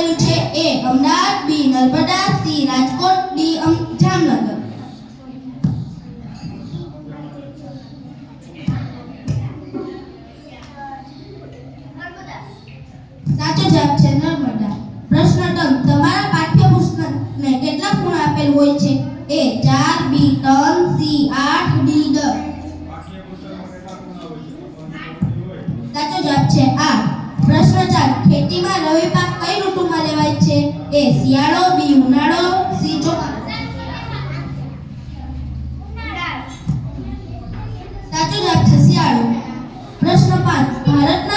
આવેલું છે? એ અમદાવાદ, બી Narmada, C Rajkot, D Jamnagar. સાચો જવાબ છે નર્મદા. પ્રશ્ન ત્રણ, તમારા પાઠ્યપુસ્તકને કેટલા ગુણ આપેલ હોય છે? એ 4, બી 3, સી 8, ડી 10. સાચો જવાબ છે 8. પ્રશ્ન 4, ખેતીમાં રવિ પાક કઈ ઋતુમાં લેવાય છે? એ શિયાળો, બી ઉનાળો, સી ચોમાસું. સાચો જવાબ છે શિયાળો. પ્રશ્ન 5, ભારતના